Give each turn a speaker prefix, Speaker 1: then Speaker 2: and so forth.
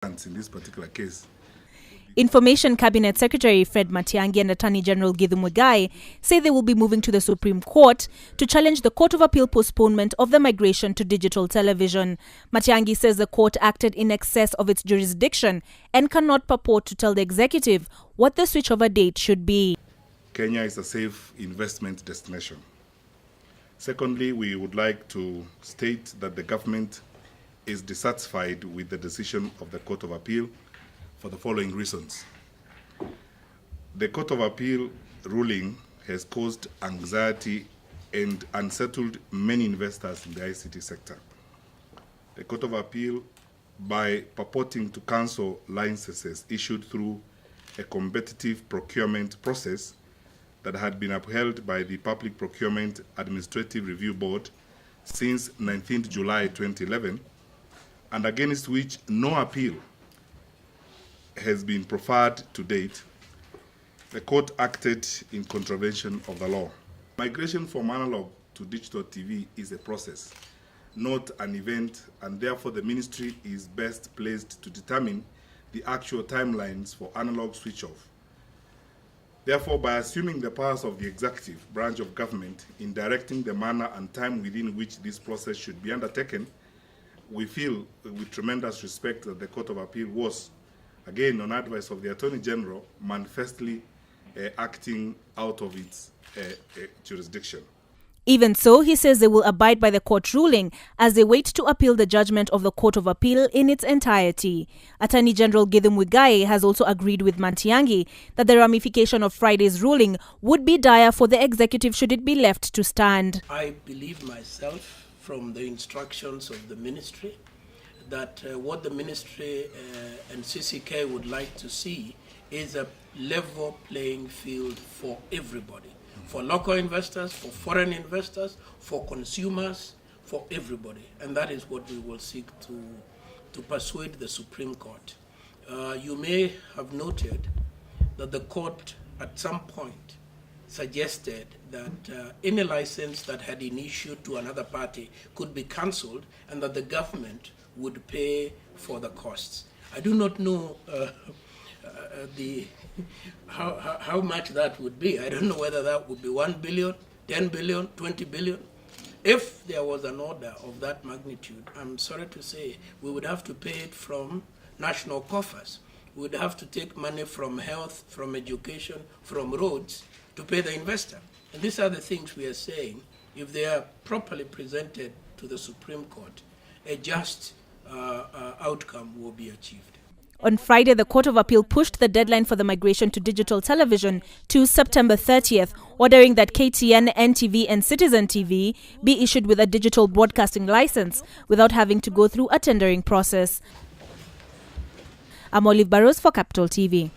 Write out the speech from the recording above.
Speaker 1: in this particular case.
Speaker 2: Information Cabinet Secretary Fred Matiang'i and Attorney General Githu Muigai say they will be moving to the Supreme Court to challenge the Court of Appeal postponement of the migration to digital television. Matiang'i says the court acted in excess of its jurisdiction and cannot purport to tell the executive what the switchover date should be.
Speaker 1: Kenya is a safe investment destination. Secondly, we would like to state that the government is dissatisfied with the decision of the Court of Appeal for the following reasons. The Court of Appeal ruling has caused anxiety and unsettled many investors in the ICT sector. The Court of Appeal, by purporting to cancel licenses issued through a competitive procurement process that had been upheld by the Public Procurement Administrative Review Board since 19th July 2011, and against which no appeal has been preferred to date, the court acted in contravention of the law. Migration from analog to digital TV is a process, not an event, and therefore the ministry is best placed to determine the actual timelines for analog switch-off. Therefore, by assuming the powers of the executive branch of government in directing the manner and time within which this process should be undertaken, we feel with tremendous respect that the Court of Appeal was, again on advice of the Attorney General, manifestly acting out of its jurisdiction.
Speaker 2: Even so, he says they will abide by the court ruling as they wait to appeal the judgment of the Court of Appeal in its entirety. Attorney General Githu Muigai has also agreed with Matiang'i that the ramification of Friday's ruling would be dire for the executive should it be left to stand.
Speaker 3: I believe myself from the instructions of the ministry that what the ministry and CCK would like to see is a level playing field for everybody. For local investors, for foreign investors, for consumers, for everybody. And that is what we will seek to persuade the Supreme Court. You may have noted that the court at some point suggested that any license that had been issued to another party could be cancelled and that the government would pay for the costs. I do not know how much that would be. I don't know whether that would be 1 billion, 10 billion, 20 billion. If there was an order of that magnitude, I'm sorry to say, we would have to pay it from national coffers. We would have to take money from health, from education, from roads to pay the investor. And these are the things we are saying. If they are properly presented to the Supreme Court, a just outcome will be achieved.
Speaker 2: On Friday, the Court of Appeal pushed the deadline for the migration to digital television to September 30th, ordering that KTN, NTV and Citizen TV be issued with a digital broadcasting license without having to go through a tendering process. I'm Olive Barros for Capital TV.